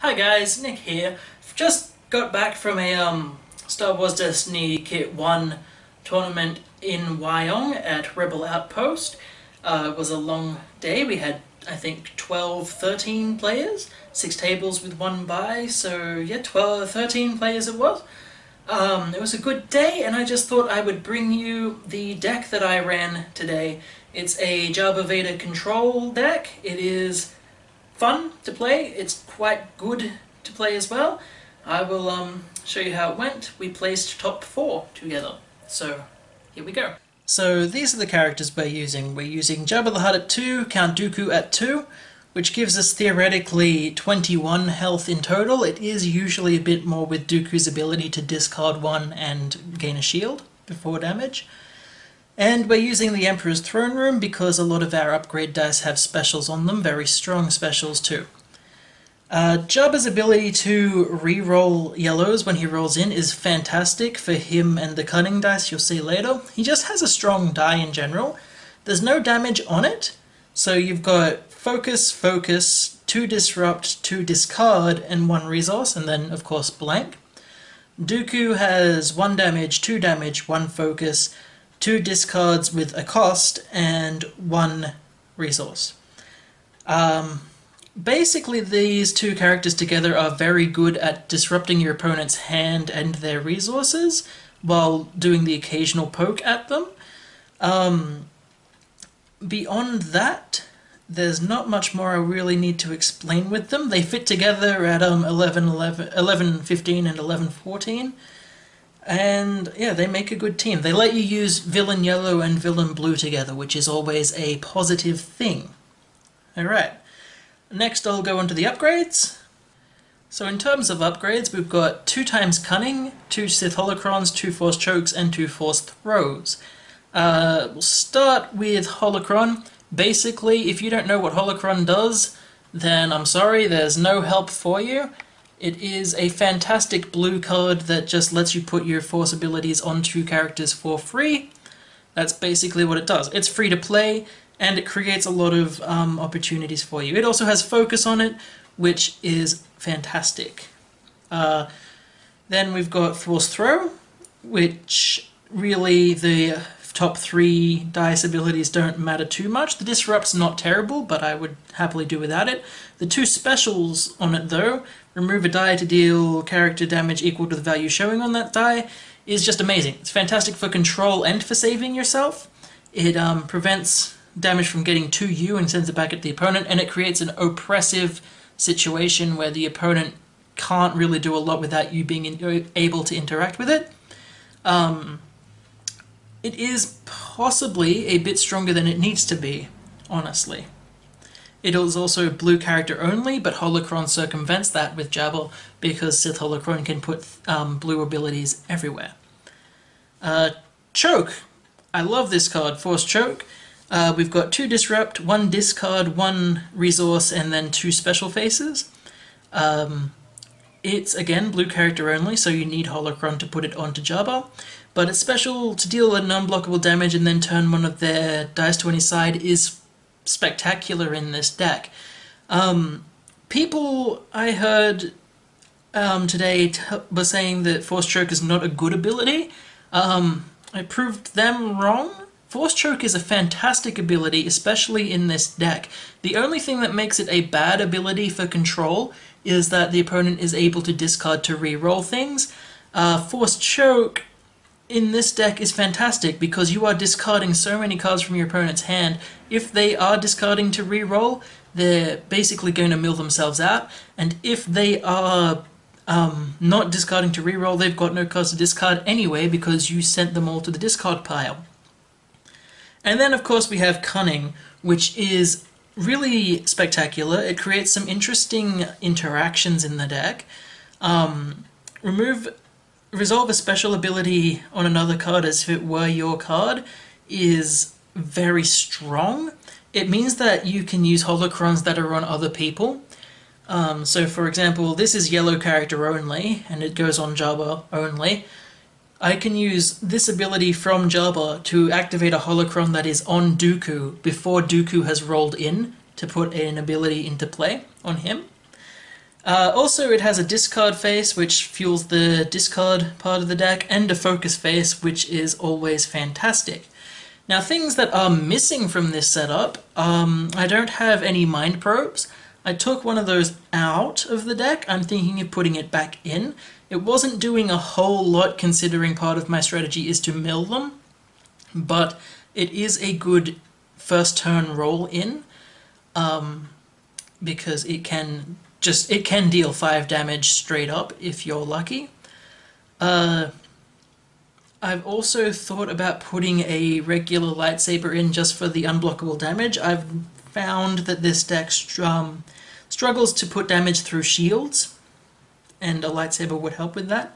Hi guys, Nick here. Just got back from a Star Wars Destiny Kit 1 tournament in Wyong at Rebel Outpost. It was a long day. We had, I think, 12, 13 players, 6 tables with 1 buy, so yeah, 12, 13 players it was. It was a good day, and I just thought I would bring you the deck that I ran today. It's a Jabba Vader control deck. It is fun to play. It's quite good to play as well. I will show you how it went. We placed top 4 together. So here we go. So these are the characters we're using. We're using Jabba the Hutt at 2, Count Dooku at 2, which gives us theoretically 21 health in total. It is usually a bit more with Dooku's ability to discard 1 and gain a shield before damage. And we're using the Emperor's Throne Room because a lot of our upgrade dice have specials on them, very strong specials too. Jabba's ability to re-roll yellows when he rolls in is fantastic for him and the cunning dice you'll see later. He just has a strong die in general. There's no damage on it, so you've got focus, focus, 2 disrupt, 2 discard, and 1 resource, and then of course blank. Dooku has 1 damage, 2 damage, 1 focus, 2 discards with a cost, and 1 resource. Basically, these 2 characters together are very good at disrupting your opponent's hand and their resources, while doing the occasional poke at them. Beyond that, there's not much more I really need to explain with them. They fit together at 11-15 and 11-14. And yeah, they make a good team. They let you use Villain Yellow and Villain Blue together, which is always a positive thing. Alright, next I'll go on to the upgrades. So in terms of upgrades, we've got 2 times Cunning, 2 Sith Holocrons, 2 Force Chokes, and 2 Force Throws. We'll start with Holocron. Basically, if you don't know what Holocron does, then I'm sorry, there's no help for you. It is a fantastic blue card that just lets you put your Force abilities onto characters for free. That's basically what it does. It's free to play, and it creates a lot of opportunities for you. It also has focus on it, which is fantastic. Then we've got Force Throw, which really the top 3 dice abilities don't matter too much. The Disrupt's not terrible, but I would happily do without it. The 2 specials on it, though, remove a die to deal character damage equal to the value showing on that die, is just amazing. It's fantastic for control and for saving yourself. It prevents damage from getting to you and sends it back at the opponent, and it creates an oppressive situation where the opponent can't really do a lot without you being able to interact with it. It is possibly a bit stronger than it needs to be, honestly. It is also blue character only, but Holocron circumvents that with Jabba because Sith Holocron can put blue abilities everywhere. Choke. I love this card, Force Choke. We've got 2 Disrupt, 1 Discard, 1 Resource, and then 2 Special Faces. It's, again, blue character only, so you need Holocron to put it onto Jabba. But it's special to deal an unblockable damage and then turn one of their dice to any side is spectacular in this deck. People I heard today were saying that Force Choke is not a good ability. I proved them wrong. Force Choke is a fantastic ability, especially in this deck. The only thing that makes it a bad ability for control is that the opponent is able to discard to re-roll things. Force Choke in this deck is fantastic because you are discarding so many cards from your opponent's hand. If they are discarding to re-roll, they're basically going to mill themselves out, and if they are not discarding to re-roll, they've got no cards to discard anyway because you sent them all to the discard pile. And then of course we have Cunning, which is really spectacular. It creates some interesting interactions in the deck. Resolve a special ability on another card as if it were your card is very strong. It means that you can use holocrons that are on other people. So for example, this is yellow character only, and it goes on Jabba only. I can use this ability from Jabba to activate a holocron that is on Dooku before Dooku has rolled in to put an ability into play on him. Also, it has a discard phase, which fuels the discard part of the deck, and a focus phase, which is always fantastic. Now, things that are missing from this setup, I don't have any mind probes. I took one of those out of the deck. I'm thinking of putting it back in. It wasn't doing a whole lot considering part of my strategy is to mill them, but it is a good first turn roll in, because it can deal 5 damage straight up if you're lucky. I've also thought about putting a regular lightsaber in just for the unblockable damage. I've found that this deck struggles to put damage through shields, and a lightsaber would help with that.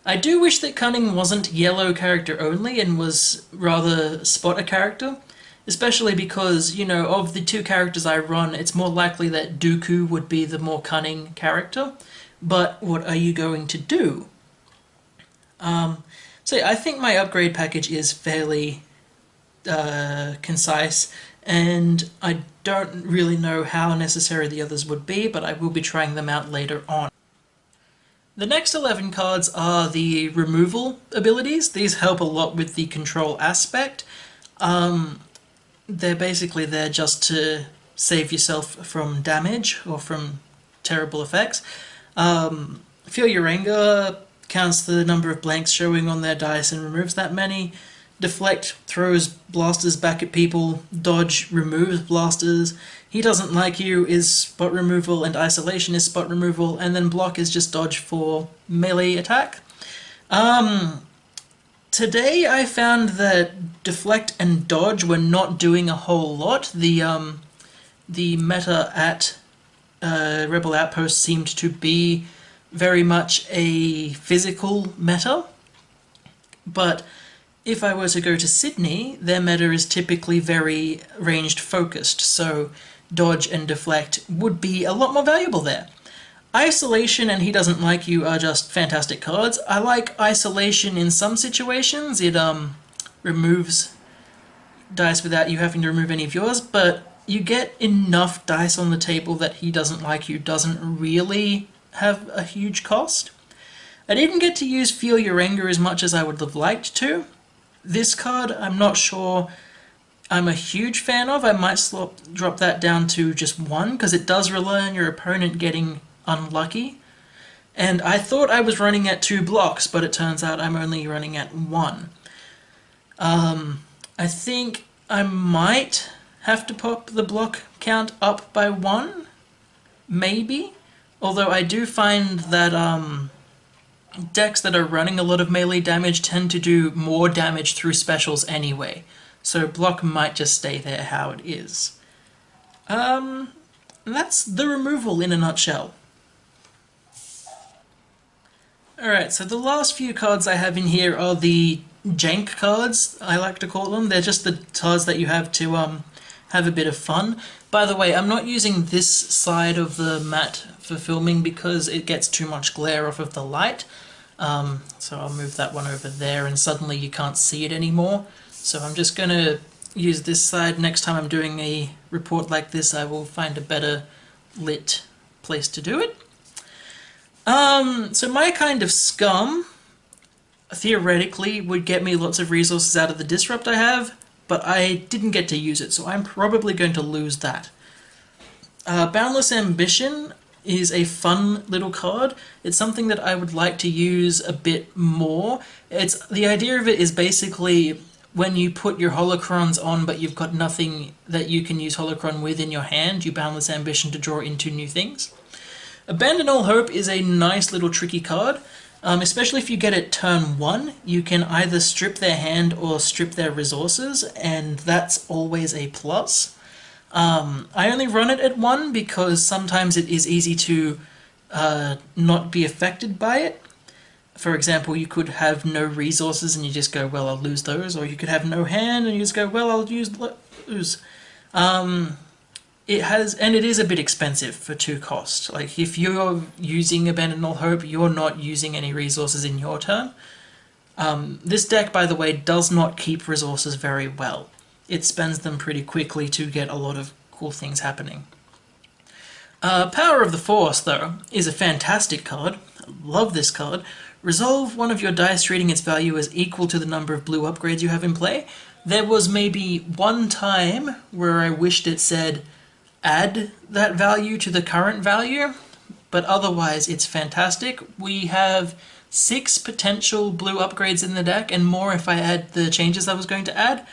I do wish that Cunning wasn't yellow character only and was rather spot a character, especially because, you know, of the 2 characters I run, it's more likely that Dooku would be the more cunning character. But what are you going to do? So yeah, I think my upgrade package is fairly concise, and I don't really know how necessary the others would be, but I will be trying them out later on. The next 11 cards are the removal abilities. These help a lot with the control aspect. They're basically there just to save yourself from damage or from terrible effects. Feel Your Anger counts the number of blanks showing on their dice and removes that many. Deflect throws blasters back at people. Dodge removes blasters. He Doesn't Like You is spot removal, and Isolation is spot removal, and then Block is just dodge for melee attack. Today I found that Deflect and Dodge were not doing a whole lot. The meta at Rebel Outpost seemed to be very much a physical meta, but if I were to go to Sydney, their meta is typically very ranged focused, so Dodge and Deflect would be a lot more valuable there. Isolation and He Doesn't Like You are just fantastic cards. I like Isolation in some situations. It removes dice without you having to remove any of yours, but you get enough dice on the table that He Doesn't Like You doesn't really have a huge cost. I didn't get to use Feel Your Anger as much as I would have liked to. This card, I'm not sure I'm a huge fan of. I might drop that down to just 1, because it does rely on your opponent getting unlucky. And I thought I was running at 2 blocks, but it turns out I'm only running at 1. I think I might have to pop the block count up by 1, maybe. Although I do find that decks that are running a lot of melee damage tend to do more damage through specials anyway, so block might just stay there how it is. That's the removal in a nutshell. Alright, so the last few cards I have in here are the jank cards, I like to call them. They're just the cards that you have to have a bit of fun. By the way, I'm not using this side of the mat for filming because it gets too much glare off of the light. So I'll move that one over there and suddenly you can't see it anymore. So I'm just going to use this side. Next time I'm doing a report like this, I will find a better lit place to do it. So my kind of scum, theoretically, would get me lots of resources out of the disrupt I have, but I didn't get to use it, so I'm probably going to lose that. Boundless Ambition is a fun little card. It's something that I would like to use a bit more. The idea of it is basically when you put your holocrons on but you've got nothing that you can use holocron with in your hand, you Boundless Ambition to draw into new things. Abandon All Hope is a nice little tricky card. Especially if you get it turn 1, you can either strip their hand or strip their resources, and that's always a plus. I only run it at 1 because sometimes it is easy to not be affected by it. For example, you could have no resources and you just go, well, I'll lose those, or you could have no hand and you just go, well, I'll lose. It is a bit expensive for 2 cost. Like, if you're using Abandon All Hope, you're not using any resources in your turn. This deck, by the way, does not keep resources very well. It spends them pretty quickly to get a lot of cool things happening. Power of the Force, though, is a fantastic card. I love this card. Resolve one of your dice treating its value as equal to the number of blue upgrades you have in play. There was maybe one time where I wished it said add that value to the current value, but otherwise it's fantastic. We have 6 potential blue upgrades in the deck, and more if I add the changes I was going to add.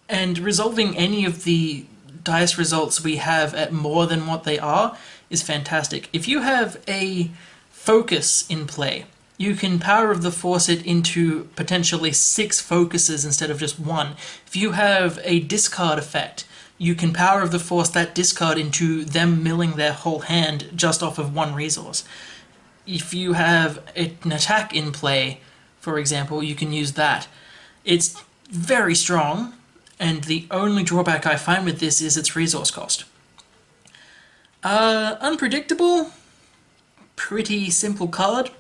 And resolving any of the dice results we have at more than what they are is fantastic. If you have a focus in play, you can Power of the Force it into potentially 6 focuses instead of just 1. If you have a discard effect, you can Power of the Force that discard into them milling their whole hand just off of 1 resource. If you have an attack in play, for example, you can use that. It's very strong, and the only drawback I find with this is its resource cost. Unpredictable, pretty simple card.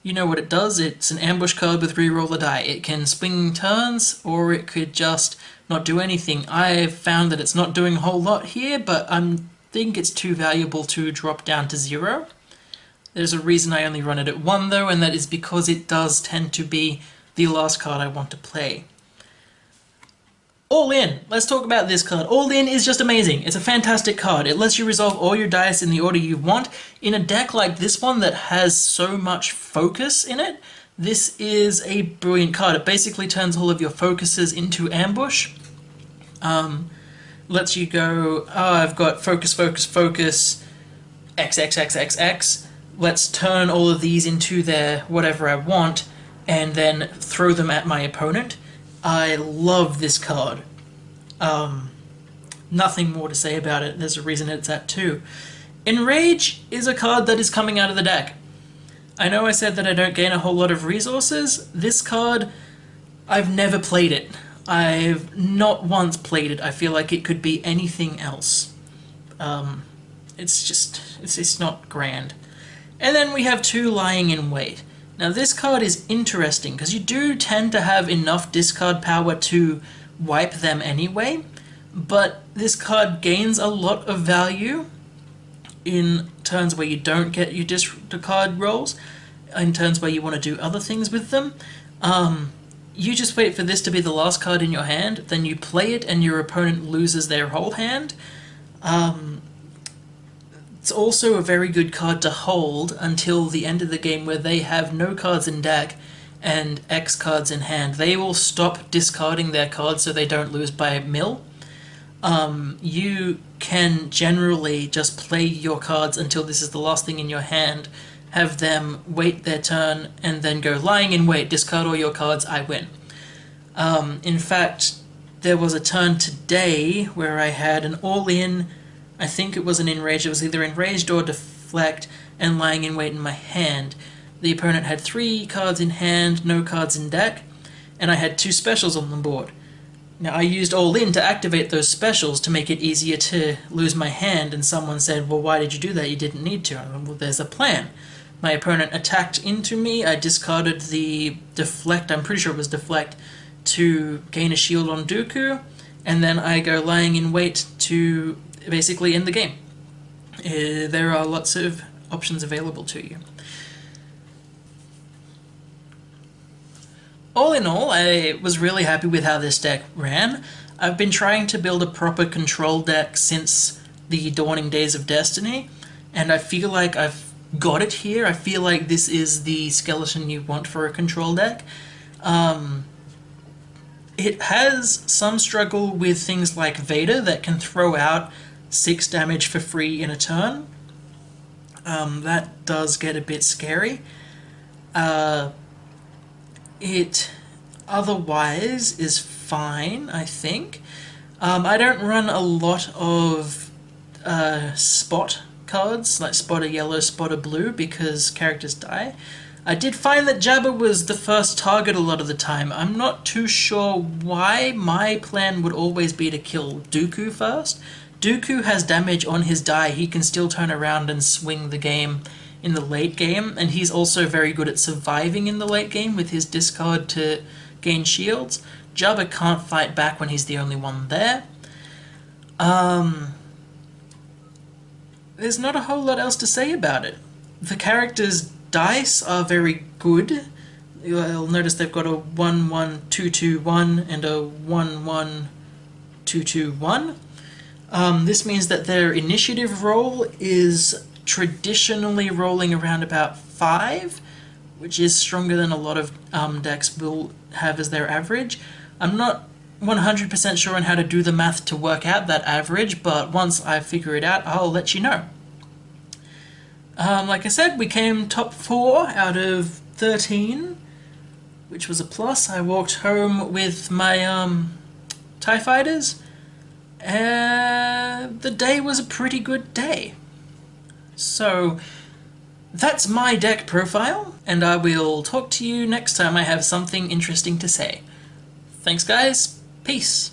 You know what it does. It's an ambush card with reroll a die. It can swing turns, or it could just not do anything. I've found that it's not doing a whole lot here, but I think it's too valuable to drop down to 0. There's a reason I only run it at 1 though, and that is because it does tend to be the last card I want to play. All In! Let's talk about this card. All In is just amazing. It's a fantastic card. It lets you resolve all your dice in the order you want. In a deck like this one that has so much focus in it, this is a brilliant card. It basically turns all of your focuses into ambush. Lets you go, oh, I've got focus, focus, focus, X, X, X, X, X. Let's turn all of these into their whatever I want, and then throw them at my opponent. I love this card. Nothing more to say about it. There's a reason it's at 2. Enrage is a card that is coming out of the deck. I know I said that I don't gain a whole lot of resources. This card, I've never played it. I've not once played it. I feel like it could be anything else. It's not grand. And then we have 2 Lying in Wait. Now this card is interesting because you do tend to have enough discard power to wipe them anyway, but this card gains a lot of value in turns where you don't get your discard rolls, in turns where you want to do other things with them. You just wait for this to be the last card in your hand, then you play it and your opponent loses their whole hand. It's also a very good card to hold until the end of the game where they have no cards in deck and X cards in hand. They will stop discarding their cards so they don't lose by a mill. You can generally just play your cards until this is the last thing in your hand, have them wait their turn, and then go Lying in Wait, discard all your cards, I win. In fact, there was a turn today where I had an all-in, I think it was an Enrage, it was either Enraged or Deflect, and Lying in Wait in my hand. The opponent had 3 cards in hand, no cards in deck, and I had 2 specials on the board. Now I used All In to activate those specials to make it easier to lose my hand, and someone said, well, why did you do that? You didn't need to. I went, well, there's a plan. My opponent attacked into me, I discarded the Deflect, I'm pretty sure it was Deflect, to gain a shield on Dooku, and then I go Lying in Wait to basically end the game. There are lots of options available to you. All in all, I was really happy with how this deck ran. I've been trying to build a proper control deck since the dawning days of Destiny, and I feel like I've got it here. I feel like this is the skeleton you want for a control deck. It has some struggle with things like Vader that can throw out 6 damage for free in a turn. That does get a bit scary. It otherwise is fine, I think. I don't run a lot of spot cards, like spot a yellow, spot a blue, because characters die. I did find that Jabba was the first target a lot of the time. I'm not too sure why. My plan would always be to kill Dooku first. Dooku has damage on his die. He can still turn around and swing the game in the late game, and he's also very good at surviving in the late game with his discard to gain shields. Jabba can't fight back when he's the only one there. there's not a whole lot else to say about it. The characters' dice are very good. You'll notice they've got a 1-1-2-2-1 and a 1-1-2-2-1. This means that their initiative roll is traditionally rolling around about 5, which is stronger than a lot of decks will have as their average. I'm not 100% sure on how to do the math to work out that average, but once I figure it out, I'll let you know. Like I said, we came top 4 out of 13, which was a plus. I walked home with my TIE fighters, and the day was a pretty good day. So that's my deck profile, and I will talk to you next time I have something interesting to say. Thanks guys, peace!